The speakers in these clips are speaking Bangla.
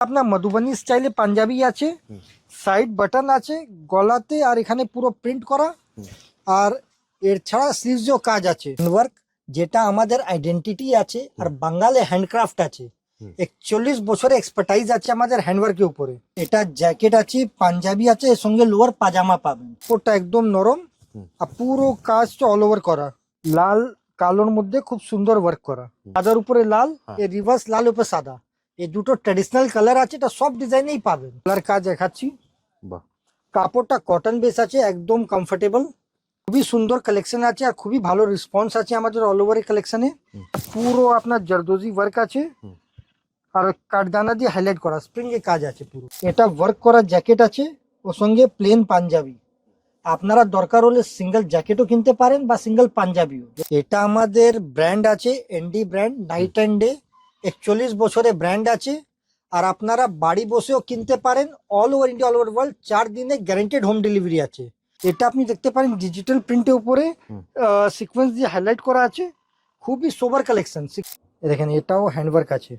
আপনার মধুবনী স্টাইলে পাঞ্জাবি আছে, সাইড বাটন আছে গলাতে, আর এখানে পুরো প্রিন্ট করা, আর এর ছাড়া স্লিভসও কাজ আছে। ওয়ার্ক যেটা আমাদের আইডেন্টিটি আছে, আর বাঙালি হ্যান্ডক্রাফট আছে। 41 বছরের এক্সপার্টাইজ আছে আমাদের হ্যান্ডওয়ার্কের উপরে। এটা জ্যাকেট আছে, পাঞ্জাবি আছে, এর সঙ্গে লোয়ার পাজামা পাবেন। ওটা একদম নরম, আর পুরো কাজটা অল ওভার করা, লাল কালোর মধ্যে খুব সুন্দর ওয়ার্ক করা। সাদার উপরে লাল, এর রিভার্স লাল উপরে সাদা, এই দুটো ট্র্যাডিশনাল কালার আছে। এটা সব ডিজাইনেই পাবেন। কালার কাজ দেখাচ্ছি। কাপড়টা কটন বেস আছে, একদম কমফোর্টেবল, খুবই সুন্দর কালেকশন আছে, আর খুবই ভালো রেসপন্স আছে আমাদের অল ওভার কালেকশনে। পুরো আপনার জরদোজি ওয়ার্ক আছে, আর কাঠদানা দিয়ে হাইলাইট করা স্প্রিং এর কাজ আছে পুরো। এটা ওয়ার্ক করা জ্যাকেট আছে, ওর সঙ্গে প্লেন পাঞ্জাবি। আপনারা দরকার হলে সিঙ্গেল জ্যাকেটও কিনতে পারেন বা সিঙ্গেল পাঞ্জাবিও। এটা আমাদের ব্র্যান্ড আছে, ND brand, night and day. 41 বছরের ব্র্যান্ড আছে, আর আপনারা বাড়ি বসেও কিনতে পারেন। All over India, all over world 4 দিনে গ্যারান্টেড হোম ডেলিভারি আছে। এটা আপনি দেখতে পারেন ডিজিটাল প্রিন্টের উপরে সিকোয়েন্স দিয়ে হাইলাইট করা আছে, খুবই সোবার কালেকশন। দেখেন এটাও হ্যান্ডওয়ার্ক আছে,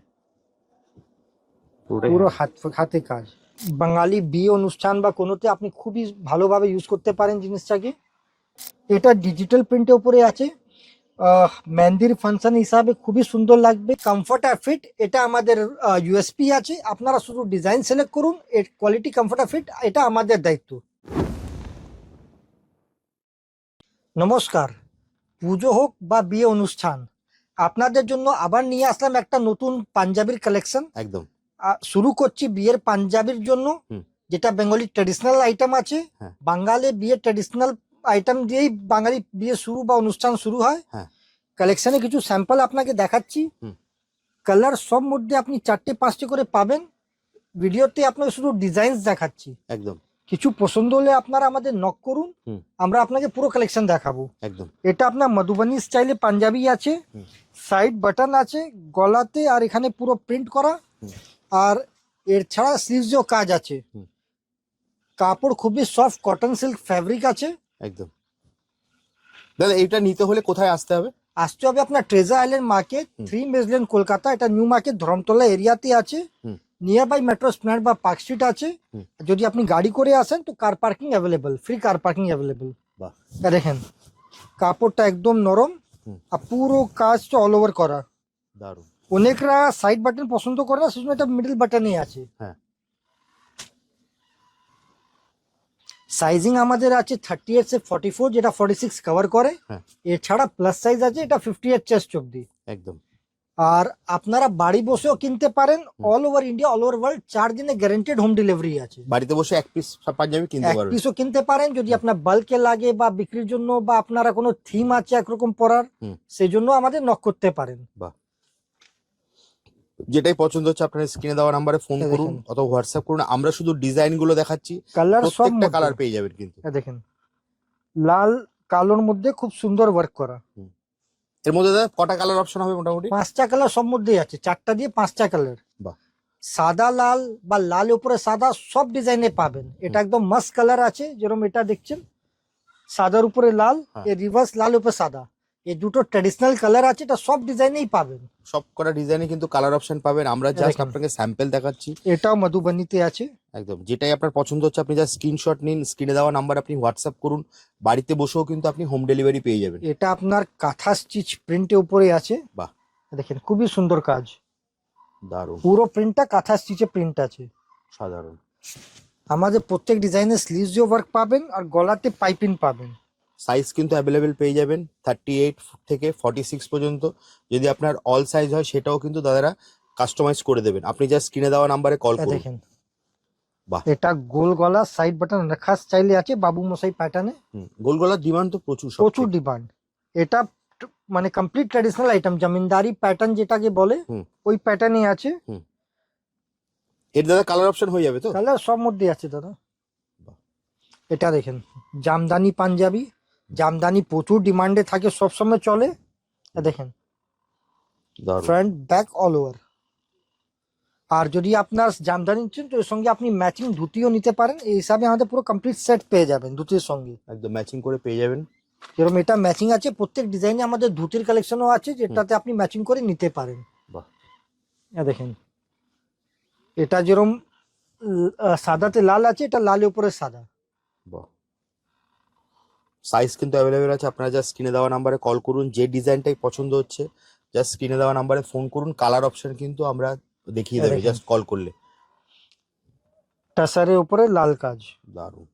পুরো হাতে কাজ। বাঙালি বিয়ে অনুষ্ঠান বা কোনোতে আপনি খুবই ভালোভাবে ইউজ করতে পারেন জিনিসটাকে। এটা ডিজিটাল প্রিন্টের উপরে আছে, মেহেন্দির ফাংশন হিসাবে খুবই সুন্দর লাগবে। কমফর্ট আর ফিট এটা আমাদের ইউএসপি আছে। আপনারা শুধু ডিজাইন সিলেক্ট করুন, এর কোয়ালিটি, কমফর্ট আর ফিট এটা আমাদের দায়িত্ব। নমস্কার, পুজো হোক বা বিয়ে অনুষ্ঠান, আপনাদের জন্য আবার নিয়ে আসলাম একটা নতুন পাঞ্জাবির কালেকশন। একদম শুরু করছি বিয়ের পাঞ্জাবির জন্য, যেটা বেঙ্গলি ট্র্যাডিশনাল আইটেম আছে। বাঙালি বিয়ের ট্র্যাডিশনাল আইটেম দিয়েই বাঙালি বিয়ে শুরু বা অনুষ্ঠান শুরু হয়। কালেকশনে কিছু স্যাম্পল আপনাকে দেখাচ্ছি। কালার সব মধ্যে আপনি 4-5টে করে পাবেন। ভিডিওতে আপনাকে শুধু ডিজাইন দেখাচ্ছি। একদম কিছু পছন্দ হলে আপনারা আমাদের নক করুন, আমরা আপনাকে পুরো কালেকশন দেখাবো। একদম এটা আপনার মধুবনী স্টাইলে পাঞ্জাবি আছে, সাইড বাটন আছে গলাতে, আর এখানে পুরো প্রিন্ট করা, আর এর ছাড়া স্লিভসও কাজ আছে। কাপড় খুবই সফট কটন সিল্ক ফ্যাব্রিক আছে। একদম দাদা, এটা নিতে হলে কোথায় আসতে হবে? আসতে হবে আপনার ট্রেজার আইল্যান্ড মার্কেট, 3 মেজলেন কলকাতা। এটা নিউ মার্কেট ধরমতলা এরিয়াতে আছে। নিয়ার বাই মেট্রো স্প্ল্যানেড বা পার্ক স্ট্রিট আছে। যদি আপনি গাড়ি করে আসেন তো car parking available, free car parking available. দেখেন কাপড়টা একদম নরম, আর পুরো কাজটা অল ওভার করা। দারুণ। অনেকরা সাইড বাটন পছন্দ করে না, সেজন্য এটা মিডল বাটনই আছে। সাইজিং আমাদের আছে 38 से 44, যেটা 46 কভার করে। এছাড়া প্লাস সাইজ আছে, এটা 58 চেস্ট অব্দি। একদম। আর আপনারা বাড়ি বসেও কিনতে পারেন। All over India, all over world 4 দিনে গ্যারান্টেড হোম ডেলিভারি আছে। বাড়িতে বসে এক পিস পাঞ্জাবি কিনতে পারবেন, এক পিসও কিনতে পারেন। যদি আপনার বাল্কে লাগে বা বিক্রির জন্য, বা আপনারা কোনো থিম আছে একরকম পরার, সেজন্য আমাদের নক করতে পারেন। বাহ, যেটাই পছন্দ হচ্ছে আপনার স্ক্রিনে দেওয়া নাম্বারে ফোন করুন অথবা হোয়াটসঅ্যাপ করুন। আমরা শুধু ডিজাইন গুলো দেখাচ্ছি, কালার সব প্রত্যেকটা কালার পেয়ে যাবেন। কিন্তু দেখেন লাল কালোর মধ্যে খুব সুন্দর ওয়ার্ক করা। এর মধ্যে দাদা কটা কালার অপশন হবে? মোটামুটি 5টা কালার সব মধ্যেই আছে, 4টা দিয়ে 5টা কালার। বাহ, সাদা লাল বা লাল উপরে সাদা সব ডিজাইনে পাবেন। এটা একদম মাস্ট কালার আছে, যেরকম এটা দেখছেন সাদার উপরে লাল, এর রিভার্স লাল উপরে সাদা, এই দুটো ট্র্যাডিশনাল কালার আছে। এটা সব ডিজাইনেই পাবেন, সব কটা ডিজাইনে কিন্তু কালার অপশন পাবেন। আমরা জাস্ট আপনাকে স্যাম্পল দেখাচ্ছি। এটাও মধুবনীতে আছে। একদম, যেটাই আপনার পছন্দ হচ্ছে আপনি জাস্ট স্ক্রিনশট নিন, স্ক্রিনে দেওয়া নাম্বার আপনি হোয়াটসঅ্যাপ করুন। বাড়িতে বসেও কিন্তু আপনি হোম ডেলিভারি পেয়ে যাবেন। এটা আপনার কাঁথা স্টিচ প্রিন্টের উপরে আছে। বাহ, দেখেন খুবই সুন্দর কাজ, দারুণ। পুরো প্রিন্টটা কাঁথা স্টিচে প্রিন্ট আছে, সাধারণ। আমাদের প্রত্যেক ডিজাইনের স্লিভসও ওয়ার্ক পাবেন, আর গলাতে পাইপিং পাবেন। সাইজ কিন্তু অ্যাভেলেবেল পেয়ে যাবেন 38 থেকে 46 পর্যন্ত। যদি আপনার অল সাইজ হয় সেটাও কিন্তু দাদারা কাস্টমাইজ করে দেবেন। আপনি জাস্ট স্ক্রিনে দেওয়া নাম্বারে কল করুন। দেখেন বাহ, এটা গোল গলা সাইড বাটন রাখা স্টাইলে আছে, বাবু মশাই প্যাটার্নে। গোল গলার ডিমান্ড তো প্রচুর ডিমান্ড। এটা মানে কমপ্লিট ট্র্যাডিশনাল আইটেম, জমিনদারি প্যাটার্ন যেটাকে বলে, ওই প্যাটার্নই আছে। এর দাদা কালার অপশন হয়ে যাবে তো? কালার সব মধ্যে আছে দাদা। এটা দেখেন জামদানি পাঞ্জাবি, জামদানি প্রচুর ডিমান্ডে থাকে, সবসময় চলে। দেখেন ফ্রন্ট ব্যাক অল ওভার। আর যদি আপনার জামদানি নিচ্ছেন তো এর সঙ্গে আপনি ম্যাচিং ধুতিও নিতে পারেন। এই হিসাবে আমাদের পুরো কমপ্লিট সেট পেয়ে যাবেন ধুতির সঙ্গে, একদম ম্যাচিং করে পেয়ে যাবেন। যেরকম এটা ম্যাচিং আছে, প্রত্যেক ডিজাইনে আমাদের ধুতির কালেকশনও আছে, যেটাতে আপনি ম্যাচিং করে নিতে পারেন। দেখেন এটা যেরকম সাদাতে লাল আছে, এটা লালের উপরে সাদা। বাহ, সাইজ কিন্তু অ্যাভেলেবেল আছে। আপনারা জাস্ট স্ক্রিনে দেওয়া নাম্বারে কল করুন, যে ডিজাইনটাই পছন্দ হচ্ছে জাস্ট স্ক্রিনে দেওয়া নাম্বারে ফোন করুন। কালার অপশন কিন্তু আমরা দেখিয়ে এই দেবে দেখেন জাস্ট কল করলে। টাসারের উপরে লাল কাজ। দারুণ।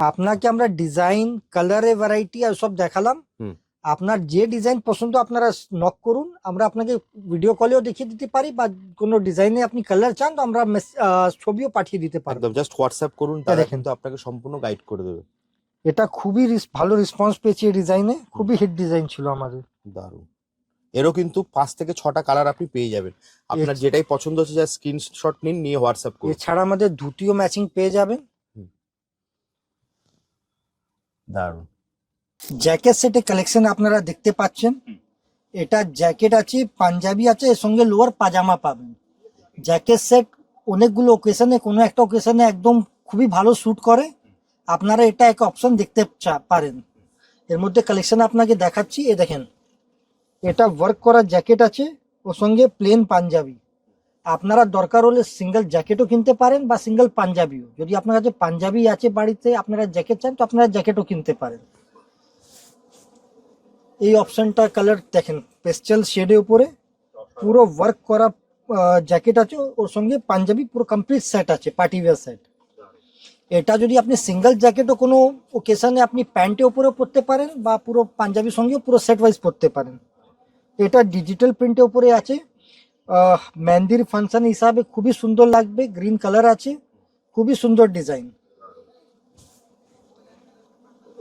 আপনাকে আমরা ডিজাইন, কালারের ভ্যারাইটি আর সব দেখালাম। হুম। আপনার যে ডিজাইন পছন্দ আপনারা নক করুন, আমরা আপনাকে ভিডিও কলেও দেখিয়ে দিতে পারি, বা কোনো ডিজাইনে আপনি কালার চান তো আমরা ছবিও পাঠিয়ে দিতে পারি। একদম জাস্ট হোয়াটসঅ্যাপ করুন, এটা তারা দেখেন, কিন্তু আপনাকে সম্পূর্ণ গাইড করে দেবে। এটা খুবই ভালো রেসপন্স পেয়েছি এই ডিজাইনে, খুবই হিট ডিজাইন ছিল আমাদের। দারুণ। এরও কিন্তু 5 থেকে 6টা কালার আপনি পেয়ে যাবেন। আপনার যেটাই পছন্দ হচ্ছে জাস্ট স্ক্রিনশট নিন, নিয়ে হোয়াটসঅ্যাপ করুন। এছাড়া আমাদের ধুতিও ম্যাচিং পেয়ে যাবেন। দারুণ। জ্যাকেট সেটের কালেকশন আপনারা দেখতে পাচ্ছেন। এটা জ্যাকেট আছে, পাঞ্জাবি আছে, এর সঙ্গে লোয়ার পাজামা পাবেন। জ্যাকেট সেট অনেকগুলো ওকেশনে, কোনো একটা ওকেশনে একদম খুবই ভালো স্যুট করে। আপনারা এটা এক অপশন দেখতে পারেন। এর মধ্যে কালেকশন আপনাকে দেখাচ্ছি, এ দেখেন, এটা ওয়ার্ক করা জ্যাকেট আছে, ওর সঙ্গে প্লেন পাঞ্জাবি। আপনারা দরকার হলে সিঙ্গেল জ্যাকেটও কিনতে পারেন বা সিঙ্গেল পাঞ্জাবিও। যদি আপনার কাছে পাঞ্জাবি আছে বাড়িতে, আপনারা জ্যাকেট চান তো আপনারা জ্যাকেটও কিনতে পারেন। এই অপশনটা কালার দেখেন, পেস্টেল শেডের উপরে পুরো ওয়ার্ক করা জ্যাকেট আছে, ওর সঙ্গে পাঞ্জাবি পুরো কমপ্লিট সেট আছে, পার্টি ওয়্যার সেট। এটা যদি আপনি সিঙ্গেল জ্যাকেটও কোনো ওকেশনে আপনি প্যান্টের উপরেও পরতে পারেন, বা পুরো পাঞ্জাবির সঙ্গেও পুরো সেট ওয়াইজ পরতে পারেন। এটা ডিজিটাল প্রিন্টের উপরে আছে, মেহেন্দির ফাংশন হিসাবে খুবই সুন্দর লাগবে। গ্রিন কালার আছে, খুবই সুন্দর ডিজাইন।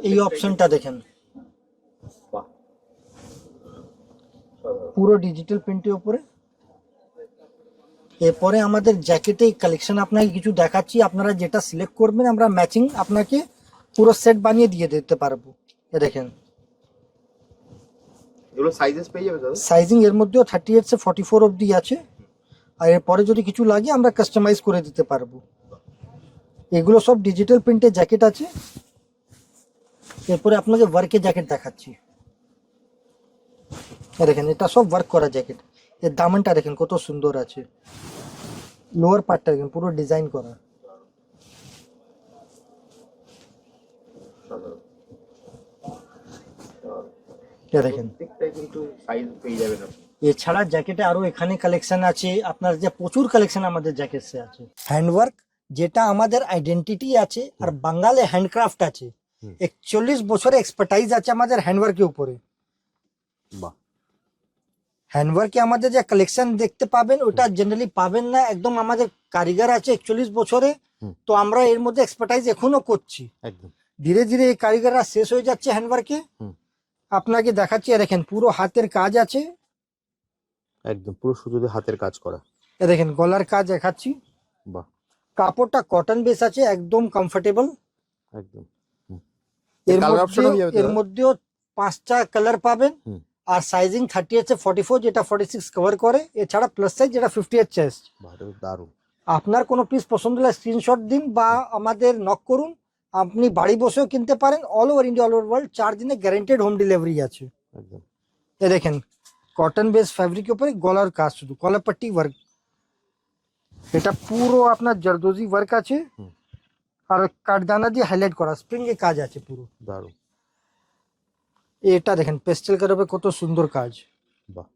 এই অপশনটা দেখেন, পুরো ডিজিটাল প্রিন্টের উপরে। এরপরে আমাদের জ্যাকেটে কালেকশন আপনাকে কিছু দেখাচ্ছি, আপনারা যেটা সিলেক্ট করবেন আমরা ম্যাচিং আপনাকে পুরো সেট বানিয়ে দিয়ে দিতে পারবো। এ দেখেন, এগুলো সাইজেস পেয়ে যাবে দাদা? সাইজিং এর মধ্যেও 38 সে 44 অবধি আছে। আর এরপরে যদি কিছু লাগে আমরা কাস্টমাইজ করে দিতে পারবো। এগুলো সব ডিজিটাল প্রিন্টের জ্যাকেট আছে। এরপরে আপনাকে ওয়ার্কের জ্যাকেট দেখাচ্ছি। এ দেখেন, এটা সব ওয়ার্ক করা জ্যাকেট। এর দামনটা দেখেন কত সুন্দর আছে, লোয়ার পার্টটা দেখেন পুরো ডিজাইন করা। এ দেখেন, কিন্তু সাইজ পেয়ে যাবেন আপনি। এছাড়া জ্যাকেটে আরো এখানে কালেকশন আছে আপনার, যে প্রচুর কালেকশন আমাদের জ্যাকেটসে আছে। হ্যান্ডওয়ার্ক যেটা আমাদের আইডেন্টিটি আছে, আর বাঙালি হ্যান্ডক্রাফট আছে। 41 বছরের এক্সপার্টাইজ আছে আমাদের হ্যান্ডওয়ার্কের উপরে। বাহ। হ্যান্ডওয়ার্কে আমাদের যে কালেকশন দেখতে পাবেন ওটা জেনারেলি পাবেন না। একদম আমাদের কারিগর আছে 41 বছরে, তো আমরা এর মধ্যে এক্সপার্টাইজ এখনো করছি। একদম। ধীরে ধীরে এই কারিগররা শেষ হয়ে যাচ্ছে হ্যান্ডওয়ার্কে। আপনাকে দেখাচ্ছি, দেখেন পুরো হাতের কাজ আছে, একদম পুরো সুতোতে হাতের কাজ করা। এ দেখেন গলার কাজ দেখাচ্ছি। বাহ। কাপড়টা কটন বেস আছে, একদম কমফোর্টেবল। একদম। এর মধ্যেও 5টা কালার পাবেন। আর সাইজিং 38 সে 44, যেটা 46 কভার করে। এছাড়া প্লাস সাইজ যেটা 58 চেস্ট। দারুণ। আপনার কোনো পিস পছন্দ হলে স্ক্রিনশট দিন বা আমাদের নক করুন। আপনি বাড়ি বসেও কিনতে পারেন। All over India, all over world 4 দিনে গ্যারান্টেড হোম ডেলিভারি আছে। একদম। এ দেখেন, কটন বেস ফ্যাব্রিকের উপরে গলার কাজ, শুধু গলা পট্টি ওয়ার্ক। এটা পুরো আপনার জরদোজি ওয়ার্ক আছে, আর কাঠদানা দিয়ে হাইলাইট করা স্প্রিং এর কাজ আছে পুরো। দারুণ। এটা দেখেন পেস্টেল কালারে কত সুন্দর কাজ। বাহ।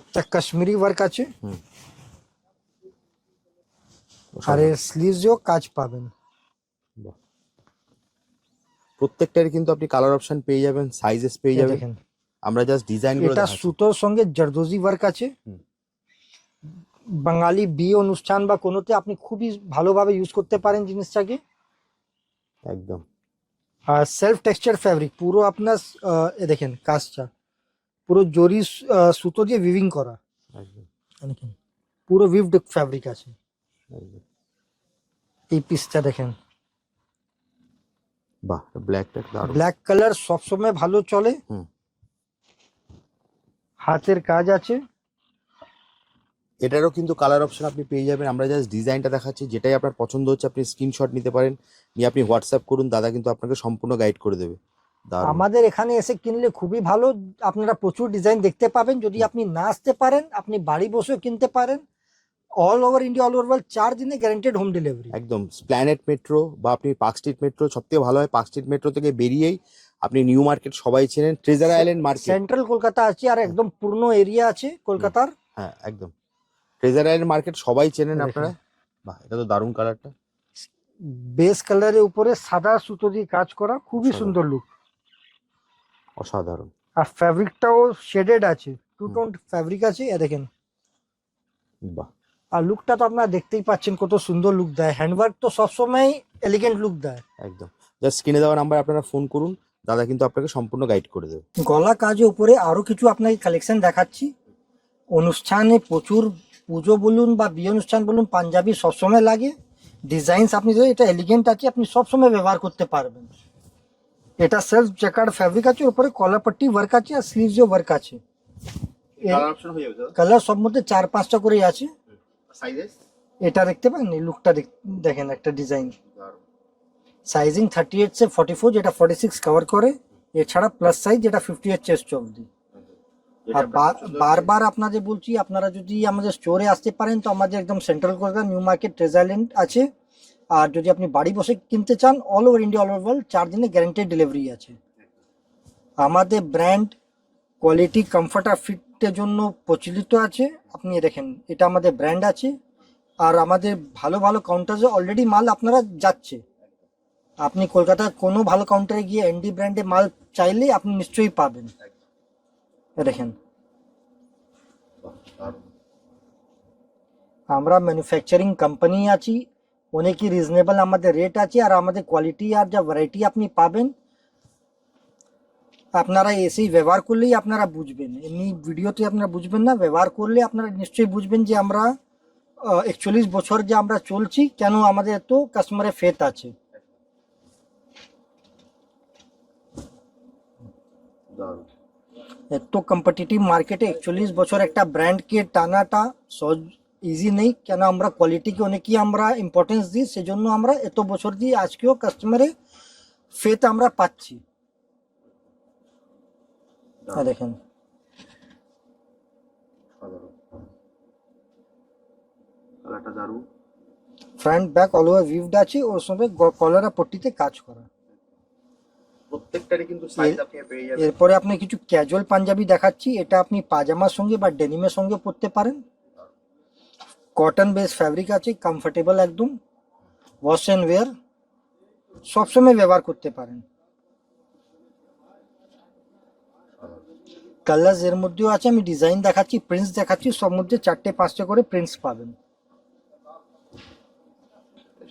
এটা কাশ্মীরি ওয়ার্ক আছে। আর এর স্লিভসেও কাজ পাবেন। বাহ। প্রত্যেকটার কিন্তু আপনি কালার অপশন পেয়ে যাবেন, সাইজেস পেয়ে যাবেন। দেখেন, আমরা জাস্ট ডিজাইন করে এটা দেখাচ্ছি। সুতোর সঙ্গে জরদোজি ওয়ার্ক আছে। বাঙালি বিয়ে অনুষ্ঠান বা কোনোতে আপনি খুবই ভালোভাবে ইউজ করতে পারেন জিনিসটাকে। একদম। আর সেলফ টেক্সচার ফ্যাব্রিক পুরো আপনার, এ দেখেন কাজটা পুরো জরি সুতো দিয়ে উইভিং করা। একদম। দেখেন পুরো উইভড ফ্যাব্রিক আছে। একদম। এই পিসটা দেখেন, বাহ, ব্ল্যাকটা দারুণ। ব্ল্যাক কালার সবসময় ভালো চলে। হাতের কাজ আছে। এটারও কিন্তু কালার অপশন আপনি পেয়ে যাবেন। আমরা জাস্ট ডিজাইনটা দেখাচ্ছি, যেটাই আপনার পছন্দ হচ্ছে আপনি স্ক্রিনশট নিতে পারেন, নিয়ে আপনি হোয়াটসঅ্যাপ করুন, দাদা কিন্তু আপনাকে সম্পূর্ণ গাইড করে দেবে। দারুণ। আমাদের এখানে এসে কিনলে খুবই ভালো, আপনারা প্রচুর ডিজাইন দেখতে পাবেন। যদি আপনি না আসতে পারেন, আপনি বাড়ি বসেও কিনতে পারেন। All over India, all over world 4 দিনে গ্যারান্টেড হোম ডেলিভারি। একদম স্প্ল্যানেট মেট্রো বা আপনি পার্ক স্ট্রিট মেট্রো, সব থেকে ভালো হয় পার্ক স্ট্রিট মেট্রো থেকে বেরিয়েই আপনি নিউ মার্কেট সবাই চেনেন, treasure island market. Central Kolkata আছে, আর একদম পূর্ণ এরিয়া আছে কলকাতার। হ্যাঁ একদম, ট্রেজার আইল্যান্ড মার্কেট সবাই চেনেন দেখেন। আপনারা। বাহ, এটা তো দারুণ কালারটা। বেস কালারের উপরে সাদা সুতো দিয়ে কাজ করা, খুবই অসাধারণ। সুন্দর লুক। অসাধারণ। আর ফ্যাব্রিকটাও শেডেড আছে, টু টোন ফ্যাব্রিক আছে, এ দেখেন। বাহ, আর লুকটা তো আপনারা দেখতেই পাচ্ছেন কত সুন্দর লুক দেয়। হ্যান্ডওয়ার্ক তো সবসময় এলিগেন্ট লুক দেয়। একদম। জাস্ট স্ক্রিনে দেওয়া নাম্বার আপনারা ফোন করুন, দাদা কিন্তু আপনাকে সম্পূর্ণ গাইড করে দেবে। গলা কাজের উপরে আরো কিছু আপনাকে কালেকশন দেখাচ্ছি। অনুষ্ঠানে প্রচুর, পুজো বলুন বা বিয়ে অনুষ্ঠান বলুন, পাঞ্জাবি সবসময় লাগে। ডিজাইনস আপনি যদি, এটা এলিগেন্ট আছে, আপনি সবসময় ব্যবহার করতে পারবেন। এটা সেলফ জ্যাকার্ড ফ্যাব্রিক আছে, উপরে কলারপট্টি ওয়ার্ক আছে, আর স্লিভসও ওয়ার্ক আছে। কালার অপশন হয়ে যাবে দাদা? কালার সব মধ্যে 4-5টা করে আছে। সাইজেস? এটা দেখতে পান, এই লুকটা দেখেন, একটা ডিজাইন। সাইজিং 38 से 44, যেটা 46 কভার করে। এছাড়া প্লাস সাইজ, যেটা 58 চেস্ট অবধি। আর বারবার আপনাদের বলছি, আপনারা যদি আমাদের স্টোরে আসতে পারেন, তো আমাদের একদম central Kolkata new market treasure island আছে। আর যদি আপনি বাড়ি বসে কিনতে চান, all over India, all over world 4 দিনে গ্যারান্টেড ডেলিভারি আছে। আমাদের ব্র্যান্ড কোয়ালিটি, কমফর্ট আর ফিটের জন্য প্রচলিত আছে। আপনি দেখেন, এটা আমাদের ব্র্যান্ড আছে। আর আমাদের ভালো ভালো কাউন্টারে অলরেডি মাল আপনারা যাচ্ছে। আপনি কলকাতার কোনো ভালো কাউন্টারে গিয়ে এনডি ব্র্যান্ডে মাল চাইলে আপনি নিশ্চয়ই পাবেন। দেখেন, আমরা ম্যানুফ্যাকচারিং কোম্পানি আছি, অনেকই রিজনেবল আমাদের রেট আছে। আর আমাদের কোয়ালিটি আর যা ভ্যারাইটি আপনি পাবেন, আপনারা এসেই ব্যবহার করলেই আপনারা বুঝবেন। এমনি ভিডিওতে আপনারা বুঝবেন না, ব্যবহার করলে আপনারা নিশ্চয়ই বুঝবেন যে আমরা 41 বছর যে আমরা চলছি, কেন আমাদের এত কাস্টমারের ফেথ আছে। এত কম্পিটিটিভ মার্কেটে 41 বছর একটা ব্র্যান্ডকে টানাটা সহজ, ইজি নেই। কেন আমরা কোয়ালিটিকে অনেকই আমরা ইম্পর্টেন্স দিই, সেজন্য আমরা এত বছর দিয়ে আজকেও কাস্টমারের ফেথ আমরা পাচ্ছি। দেখেন, front back all over viewed আছে, ওর সঙ্গে কলার আর পট্টিতে কাজ করা। প্রত্যেকটারই কিন্তু সাইজ আপনি পেয়ে যাবেন। এরপরে আপনি কিছু ক্যাজুয়াল পাঞ্জাবি দেখাচ্ছি। এটা আপনি পাজামার সঙ্গে বা ডেনিমের সঙ্গে পরতে পারেন। কটন বেস ফ্যাব্রিক আছে, কমফোর্টেবল একদম, ওয়াশ অ্যান্ড ওয়্যার, সবসময় ব্যবহার করতে পারেন। কালার এর মধ্যেও আছে, আমি ডিজাইন দেখাচ্ছি, প্রিন্টস দেখাচ্ছি। সব মধ্যে 4-5টা করে প্রিন্টস পাবেন।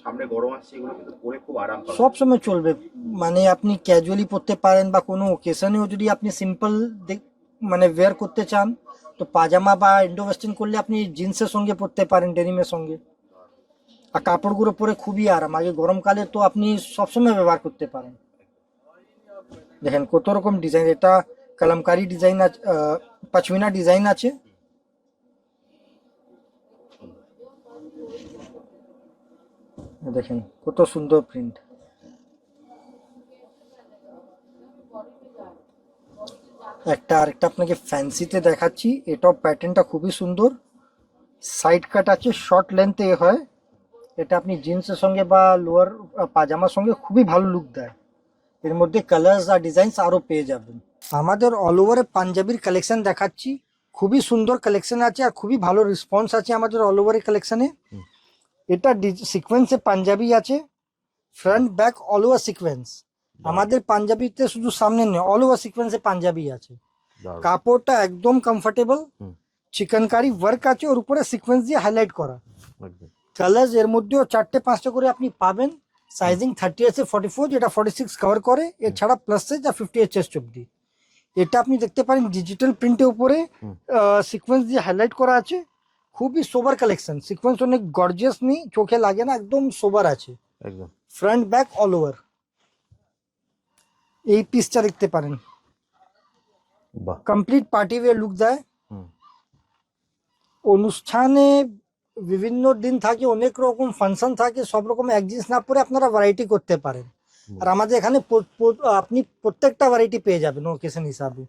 সামনে গরম আসছে, এগুলো কিন্তু পরে খুব আরাম পাবেন। সব সময় চলবে, মানে আপনি ক্যাজুয়ালি পরতে পারেন, বা কোনো ওকেশনেও যদি আপনি সিম্পল মানে ওয়্যার করতে চান, তো পাজামা বা ইন্ডো ওয়েস্টার্ন করলে আপনি জিন্সের সঙ্গে পরতে পারেন, ডেনিমের সঙ্গে। আর কাপড়গুলো পরে খুবই আরাম। আগে গরমকালে তো আপনি সবসময় ব্যবহার করতে পারেন। দেখেন কত রকম ডিজাইন। এটা কলমকারি ডিজাইন আছে, পশমিনা ডিজাইন আছে। দেখেন কত সুন্দর প্রিন্ট। একটা আরেকটা আপনাকে ফ্যান্সিতে দেখাচ্ছি। এটাও প্যাটার্নটা খুবই সুন্দর, সাইড কাট আছে, শর্ট লেন্থে হয়। এটা আপনি জিন্সের সঙ্গে বা লোয়ার পাজামার সঙ্গে খুবই ভালো লুক দেয়। এর মধ্যে কালার্স আর ডিজাইনস আরও পেয়ে যাবেন। আমাদের অল ওভারে পাঞ্জাবির কালেকশন দেখাচ্ছি। খুবই সুন্দর কালেকশন আছে, আর খুবই ভালো রেসপন্স আছে আমাদের অল ওভারের কালেকশনে। এটা সিকোয়েন্সে পাঞ্জাবি আছে, front back all over sequence. আমাদের পাঞ্জাবিতে শুধু সামনে নেই, অল ওভার সিকোয়েন্সে পাঞ্জাবি আছে। কাপড়টা একদম কমফোর্টেবল, চিকনকারি ওয়ার্ক আছে, ওর উপরে সিকোয়েন্স দিয়ে হাইলাইট করা। কালার এর মধ্যেও 4-5টা করে আপনি পাবেন। সাইজিং 38 से 44, যেটা 46 কভার করে। এছাড়া প্লাস সাইজ আর 58 চেস্ট অবধি। এটা আপনি দেখতে পারেন ডিজিটাল প্রিন্টের উপরে সিকোয়েন্স দিয়ে হাইলাইট করা আছে। খুবই সোবার কালেকশন, সিকোয়েন্স অনেক গর্জিয়াস নেই, চোখে লাগে না, একদম সোবার আছে। একদম ফ্রন্ট ব্যাক অল ওভার। এই পিসটা দেখতে পারেন, বাহ, কমপ্লিট পার্টি ওয়্যার লুক দেয়। অনুষ্ঠানে বিভিন্ন দিন থাকে, অনেক রকম ফাংশন থাকে, সব রকম এক জিনিস না পরে আপনারা ভ্যারাইটি করতে পারেন। আর আমাদের এখানে আপনি প্রত্যেকটা ভ্যারাইটি পেয়ে যাবেন ওকেশন হিসাবে।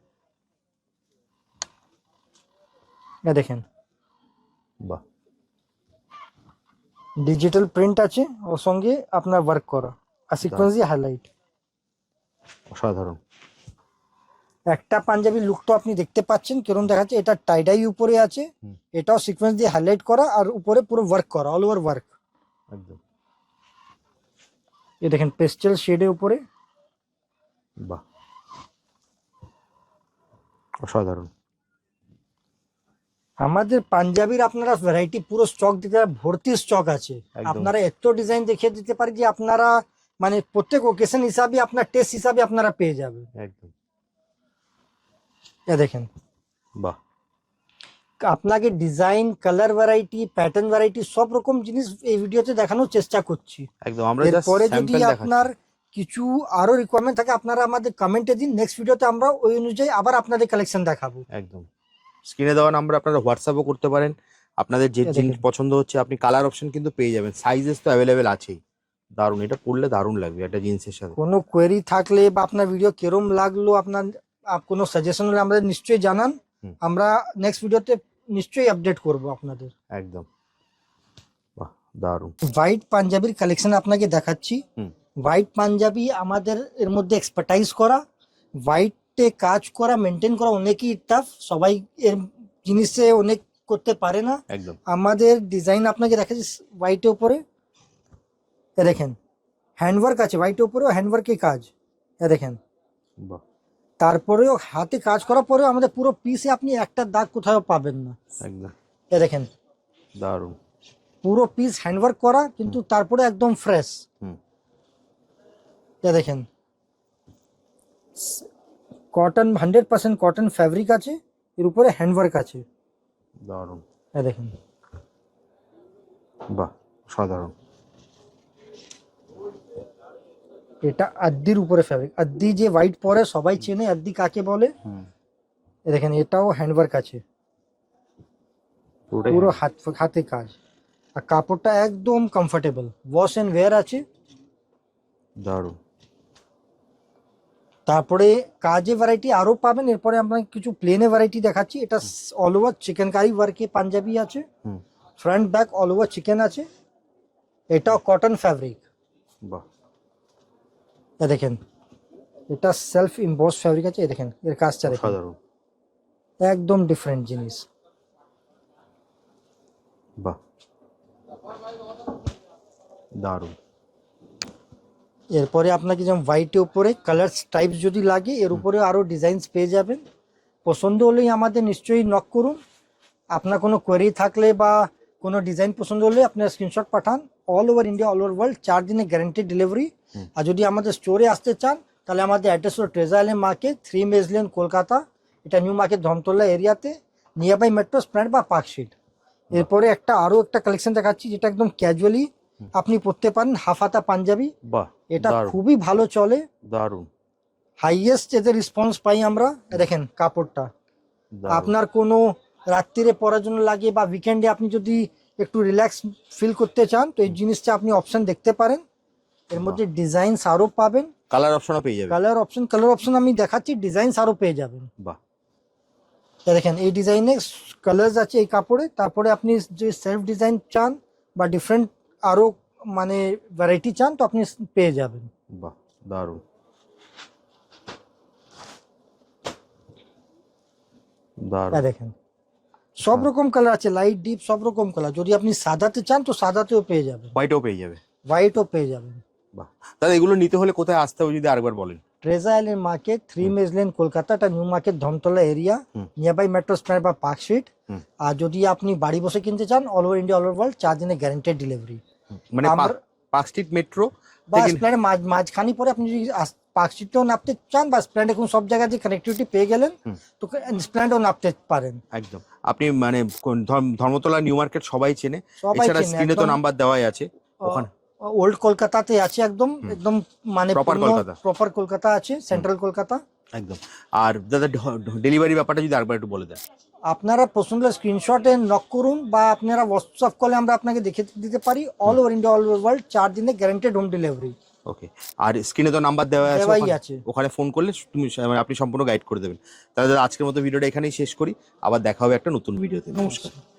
দেখেন বাহ, ডিজিটাল প্রিন্ট আছে, ওর সঙ্গে আপনার ওয়ার্ক করা আর সিকোয়েন্স দিয়ে হাইলাইট। অসাধারণ। একটা পাঞ্জাবি লুক তো আপনি দেখতে পাচ্ছেন কিরকম দেখাচ্ছে, এটা টাইডাই উপরে আছে, এটাও সিকোয়েন্স দিয়ে হাইলাইট করা আর উপরে পুরো ওয়ার্ক করা, অল ওভার ওয়ার্ক। একদম। এই দেখেন পেস্টেল শেডের উপরে। বাহ, অসাধারণ। আমাদের পাঞ্জাবির আপনারা ভ্যারাইটি পুরো স্টক দিতে ভর্তি স্টক আছে। একদম। আপনারা এত ডিজাইন দেখিয়ে দিতে পারি যে আপনারা মানে প্রত্যেক ওকেশন হিসাবে আপনার টেস্ট হিসাবে আপনারা পেয়ে যাবেন। একদম। এ দেখেন বাহ, আপনাকে design, colour variety, pattern variety সব রকম জিনিস এই ভিডিওতে দেখানোর চেষ্টা করছি। একদম। আমরা জাস্ট এরপরে যদি স্যাম্পল আপনার দেখাচ্ছি। কিছু আরো রিকোয়ারমেন্ট থাকে আপনারা আমাদের কমেন্টে দিন, নেক্সট ভিডিওতে আমরা ওই অনুযায়ী আবার আপনাদের কালেকশন দেখাবো। একদম। স্ক্রিনে দেওয়া নাম্বার আপনারা হোয়াটসঅ্যাপও করতে পারেন। আপনাদের যে দেখেন। জিনিস পছন্দ হচ্ছে আপনি কালার অপশন কিন্তু পেয়ে যাবেন, সাইজেস তো অ্যাভেলেবেল আছেই। দারুণ, এটা পরলে দারুণ লাগবে একটা জিন্সের সাথে। কোনো কোয়েরি থাকলে বা আপনার ভিডিও কিরম লাগলো, আপনার কোনো সাজেশন হলে আমাদের নিশ্চয়ই জানান, আমরা নেক্সট ভিডিওতে নিশ্চয়ই আপডেট করব আপনাদের। একদম। বাহ, দারুণ। হোয়াইট পাঞ্জাবির কালেকশন আপনাকে দেখাচ্ছি। হোয়াইট পাঞ্জাবি আমাদের এর মধ্যে এক্সপার্টাইজ করা, হোয়াইটে কাজ করা, মেনটেন করা অনেকই টাফ, সবাই এর জিনিসে অনেক করতে পারে না। একদম। আমাদের ডিজাইন আপনাকে দেখাচ্ছি হোয়াইটের উপরে। এ দেখেন হ্যান্ডওয়ার্ক আছে হোয়াইটের উপরেও, হ্যান্ডওয়ার্কের কাজ। এ দেখেন বাহ, তারপরেও হাতে কাজ করার পরেও আমাদের পুরো পিসে আপনি একটা দাগ কোথাও পাবেন না। একদম। এ দেখেন দারুণ। পুরো পিস হ্যান্ডওয়ার্ক করা কিন্তু তারপরে একদম ফ্রেশ। এ দেখেন কটন, 100% কটন ফ্যাব্রিক আছে, এর উপরে হ্যান্ডওয়ার্ক আছে। দারুণ। এ দেখেন বাহ, সাধারণ। এটা আদ্দির উপরে ফ্যাব্রিক, আদ্দি যে হোয়াইট পরে সবাই চেনে, আদ্দি কাকে বলে। এ দেখেন এটাও হ্যান্ডওয়ার্ক আছে, পুরো হাতে কাজ, আর কাপড়টা একদম কমফোর্টেবল, ওয়াশ এন্ড ওয়্যার আছে। দারুণ। তারপরে কাজে ভ্যারাইটি আরো পাবেন, এরপরে আমরা কিছু প্লেনে ভ্যারাইটি দেখাচ্ছি। এটা অল ওভার চিকেনকারি ওয়ার্কে পাঞ্জাবি আছে, front back all over chicken আছে, এটাও কটন ফ্যাব্রিক। বাহ, এ দেখেন এটা সেলফ ইম্বোস ফ্যাব্রিক আছে। এ দেখেন এর কাজটা দেখেন, সাধারণ। একদম ডিফারেন্ট জিনিস। বাহ, দারুণ। এরপরে আপনাকে যেমন হোয়াইটের উপরে কালার টাইপস যদি লাগে, এর উপরে আরো ডিজাইনস পেয়ে যাবেন। পছন্দ হলেই আমাদের নিশ্চয়ই নক করুন। আপনার কোনো কোয়েরি থাকলে বা কোনো ডিজাইন পছন্দ হলে আপনার স্ক্রিনশট পাঠান। All over India, all over world 4 দিনের গ্যারান্টেড ডেলিভারি। আর যদি আমাদের স্টোরে আসতে চান তাহলে আমাদের অ্যাড্রেস হলো treasure island market, 3 maze lane, Kolkata. এটা নিউ মার্কেট ধমতলা এরিয়াতে, নিয়ার বাই মেট্রো স্ট্যান্ড বা পার্কশিট। এরপরে আরো একটা কালেকশন দেখাচ্ছি যেটা একদম ক্যাজুয়ালি আপনি পরতে পারেন, হাফ হাতা পাঞ্জাবি। বাহ, এটা খুবই ভালো চলে, দারুণ। হাইয়েস্ট এদের রেসপন্স পাই আমরা। দেখেন কাপড়টা, আপনার কোনো রাত্রিরে পরার জন্য লাগে বা উইকেন্ডে আপনি যদি একটু রিল্যাক্স ফিল করতে চান তো এই জিনিসটা আপনি অপশন দেখতে পারেন। এর মধ্যে ডিজাইনস আরো পাবেন, কালার অপশনও পেয়ে যাবেন। কালার অপশন আমি দেখাচ্ছি, ডিজাইনস আরো পেয়ে যাবেন। বাহ, দেখেন এই ডিজাইনে কালার্স আছে এই কাপড়ে। তারপরে আপনি যে সেলফ ডিজাইন চান বা ডিফারেন্ট আরো মানে ভ্যারাইটি চান তো আপনি পেয়ে যাবেন। বাহ, দারুণ। দারুণ। দেখেন সব রকম কালার আছে, লাইট ডিপ সব রকম কালার। যদি আপনি সাদাতে চান তো সাদাতেও পেয়ে যাবেন, হোয়াইটও পেয়ে যাবে। হোয়াইটও পেয়ে যাবেন। বাহ, তাহলে এগুলো নিতে হলে কোথায় আসতে হবে যদি আরেকবার বলেন? Treasure island market, 3 maze lane, Kolkata. এটা new market Dharmatala area, near by metro stand বা পার্কশিট। আর যদি আপনি বাড়ি বসে কিনতে চান all over India, all over world 4 দিনের গ্যারান্টেড ডেলিভারি। মানে পার্ক স্ট্রিট মেট্রো বা স্প্ল্যান্ডে মাঝখানি পরে আপনি যদি পার্কশিটেও নামতে চান বা স্প্ল্যান্ড, এখন সব জায়গায় যে কানেক্টিভিটি পেয়ে গেলেন তো স্প্ল্যান্ডেও নামতে পারেন। একদম। আপনি মানে ধর্মতলা নিউ মার্কেট সবাই চেনে, সবাই এছাড়া চেনে, স্ক্রিনে তো একদম। নাম্বার দেওয়াই আছে ওখানে। ওল্ড কলকাতাতে আছে, একদম একদম মানে প্রপার কলকাতা আছে, সেন্ট্রাল কলকাতা একদম। আর দাদা ডেলিভারি ব্যাপারটা যদি আরেকবার একটু বলে দেন। আপনারা পছন্দ স্ক্রিনশটে নক করুন বা আপনারা হোয়াটসঅ্যাপ কলে আমরা আপনাকে দেখে দিতে পারি। All over India, all over world 4 দিনের গ্যারান্টেড হোম ডেলিভারি। ওকে, আর স্ক্রিনে তো নাম্বার দেওয়া আছে, দেওয়াই ওখানে- আছে। ওখানে ফোন করলে তুমি মানে আপনি সম্পূর্ণ গাইড করে দেবেন। তাহলে দাদা আজকের মতো ভিডিওটা এখানেই শেষ করি, আবার দেখা হবে একটা নতুন ভিডিওতে। নমস্কার।